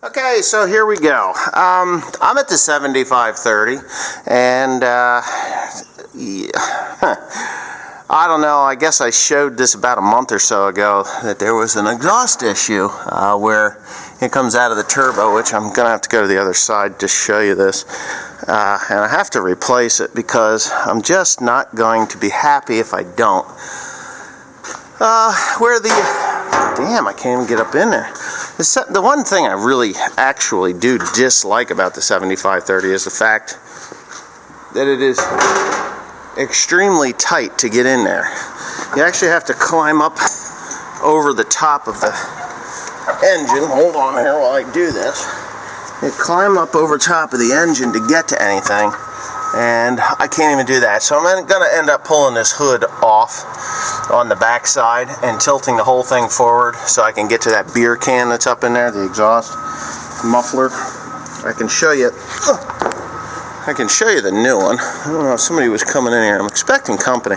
Okay, so here we go. I'm at the 7530, and I don't know, I guess I showed this about a month or so ago that there was an exhaust issue where it comes out of the turbo, which I'm going to have to go to the other side to show you this. And I have to replace it because I'm just not going to be happy if I don't. Damn, I can't even get up in there. The one thing I really actually do dislike about the 7530 is the fact that it is extremely tight to get in there. You actually have to climb up over the top of the engine. Hold on here while I do this. You climb up over top of the engine to get to anything, and I can't even do that. So I'm going to end up pulling this hood off on the back side and tilting the whole thing forward so I can get to that beer can that's up in there, the exhaust muffler. I can show you the new one. I don't know if somebody was coming in here. I'm expecting company.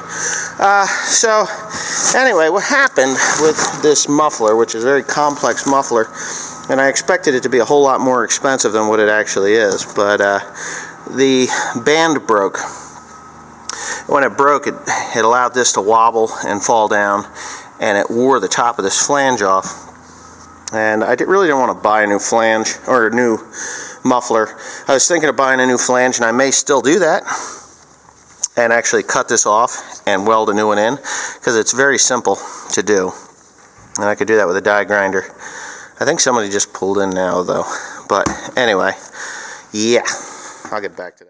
So anyway, what happened with this muffler, which is a very complex muffler, and I expected it to be a whole lot more expensive than what it actually is, but the band broke. When it broke, it allowed this to wobble and fall down, and it wore the top of this flange off. And I really didn't want to buy a new flange or a new muffler. I was thinking of buying a new flange, and I may still do that and actually cut this off and weld a new one in, because it's very simple to do. And I could do that with a die grinder. I think somebody just pulled in now, though. But anyway, yeah, I'll get back to that.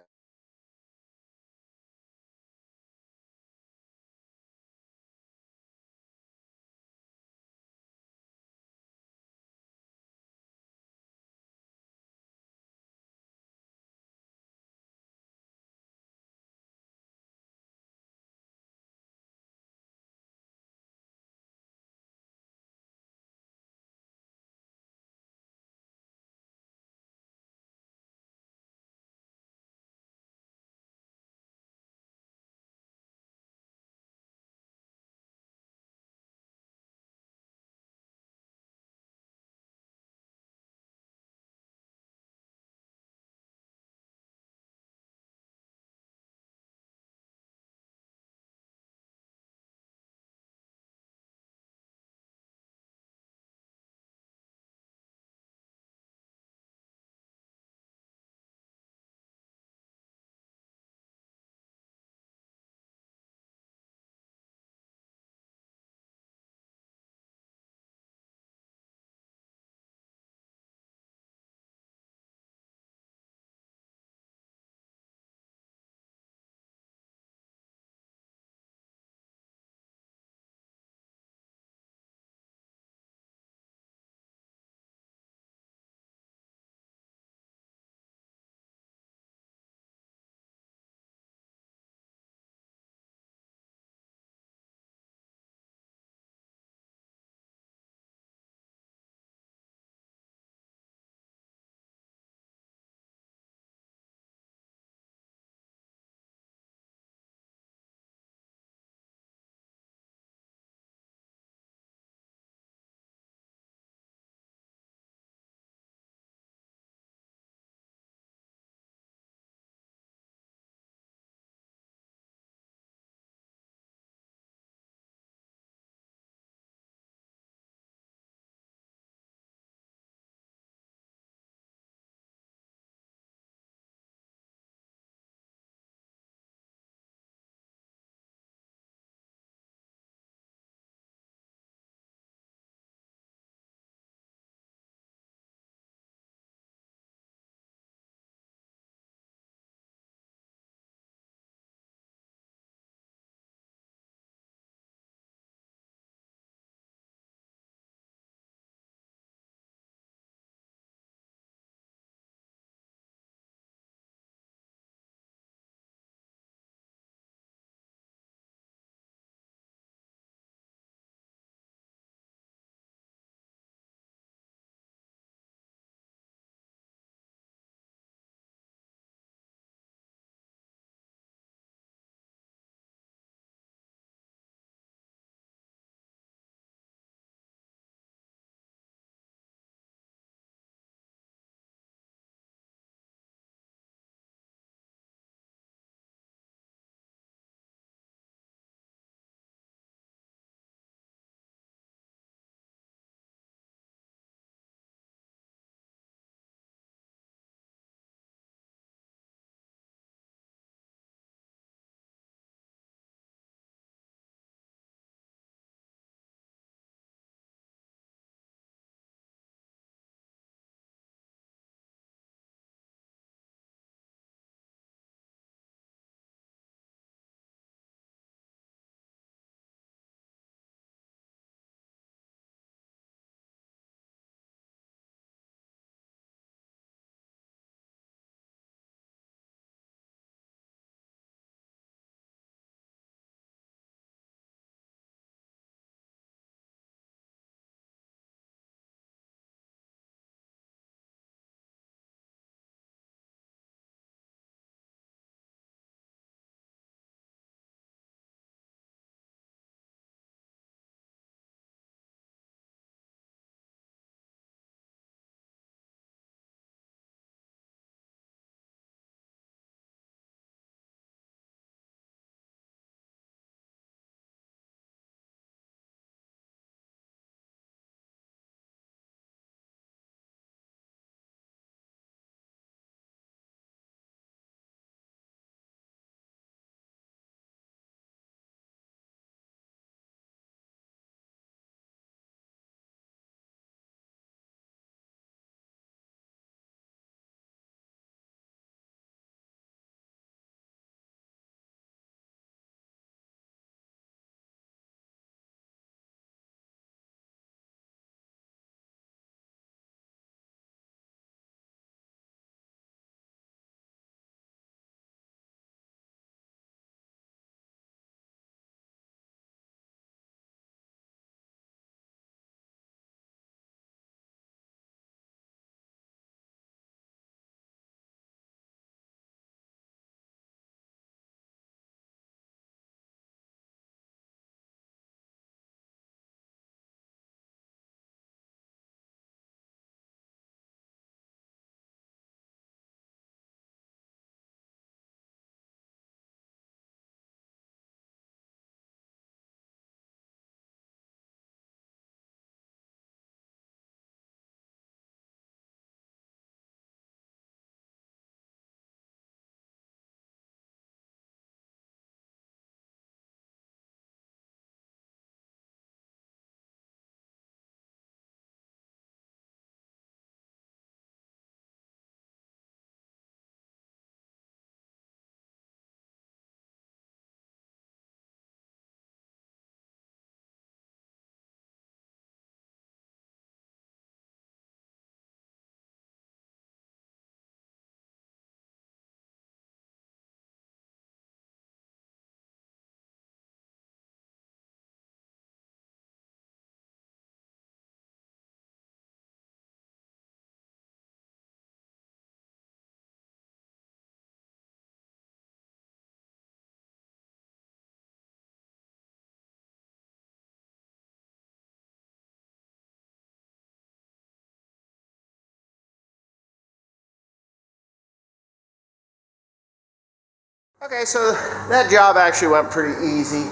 Okay, so that job actually went pretty easy.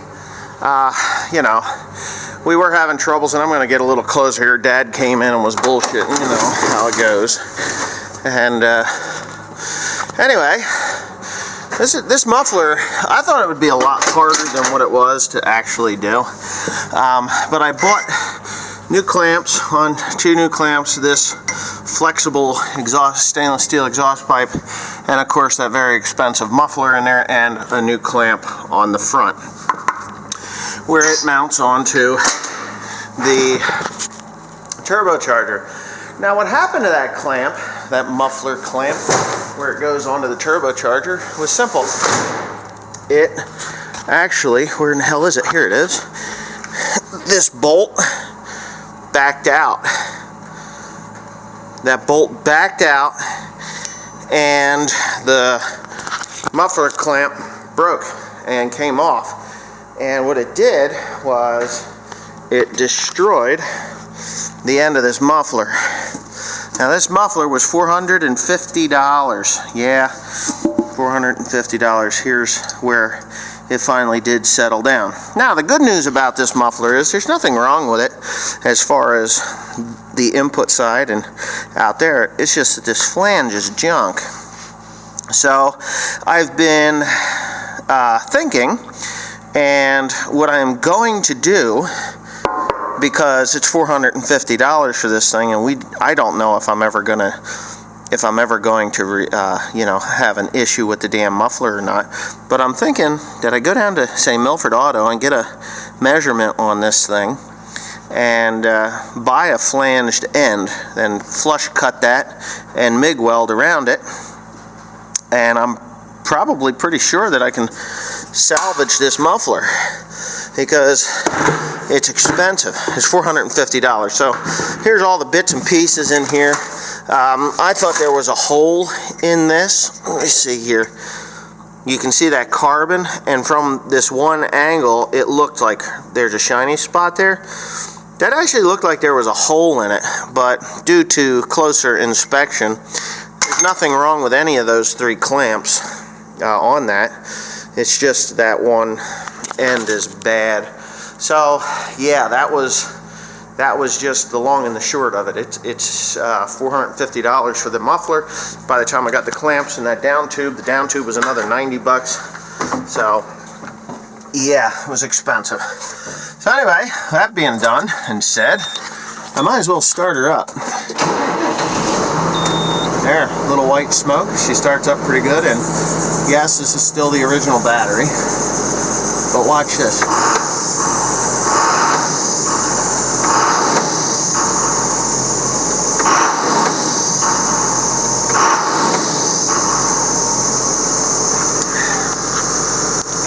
You know, we were having troubles, and I'm going to get a little closer here. Dad came in and was bullshitting, you know how it goes. And anyway, this muffler, I thought it would be a lot harder than what it was to actually do. But I bought new clamps, two new clamps, this flexible stainless steel exhaust pipe, and of course that very expensive muffler in there, and a new clamp on the front where it mounts onto the turbocharger. Now what happened to that clamp, that muffler clamp, where it goes onto the turbocharger, was simple. It actually, where in the hell is it? Here it is. This bolt backed out. That bolt backed out, and the muffler clamp broke and came off. And what it did was it destroyed the end of this muffler. Now this muffler was $450. Yeah, $450. Here's where it finally did settle down. Now the good news about this muffler is there's nothing wrong with it as far as the input side and out there. It's just that this flange is junk. So I've been thinking, and what I'm going to do, because it's $450 for this thing, and I don't know if I'm ever going to you know, have an issue with the damn muffler or not. But I'm thinking that I go down to, say, Milford Auto and get a measurement on this thing and buy a flanged end, then flush cut that and MIG weld around it. And I'm probably pretty sure that I can salvage this muffler, because it's expensive. It's $450. So here's all the bits and pieces in here. I thought there was a hole in this. Let me see here. You can see that carbon, and from this one angle it looked like there's a shiny spot there. That actually looked like there was a hole in it, but due to closer inspection, there's nothing wrong with any of those three clamps on that. It's just that one end is bad. So yeah, that was just the long and the short of it. It's $450 for the muffler. By the time I got the clamps and that down tube, the down tube was another 90 bucks. So yeah, it was expensive. So anyway, that being done and said, I might as well start her up. There, little white smoke. She starts up pretty good, and yes, this is still the original battery. But watch this.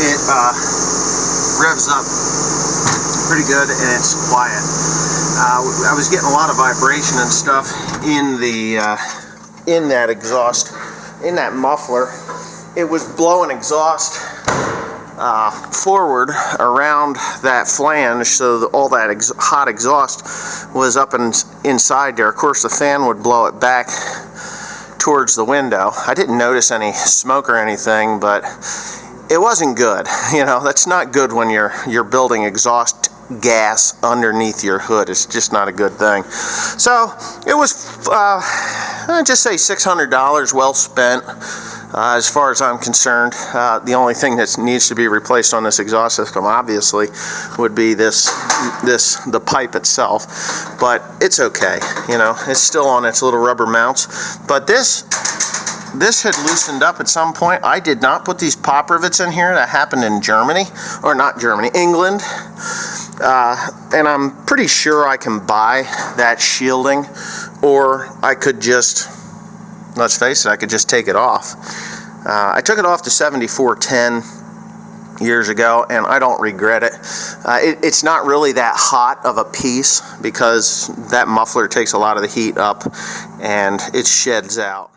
It revs up pretty good, and it's quiet. I was getting a lot of vibration and stuff in the in that exhaust, in that muffler. It was blowing exhaust forward around that flange, so all that hot exhaust was up inside there. Of course, the fan would blow it back towards the window. I didn't notice any smoke or anything, but it wasn't good. You know, that's not good when you're building exhaust gas underneath your hood. It's just not a good thing. So it was I'd just say $600 well spent. As far as I'm concerned, the only thing that needs to be replaced on this exhaust system, obviously, would be the pipe itself. But it's okay, you know. It's still on its little rubber mounts. But this had loosened up at some point. I did not put these pop rivets in here. That happened in Germany, or not Germany, England. And I'm pretty sure I can buy that shielding, or I could just, let's face it, I could just take it off. I took it off to 7410 years ago, and I don't regret it. It's not really that hot of a piece, because that muffler takes a lot of the heat up and it sheds out.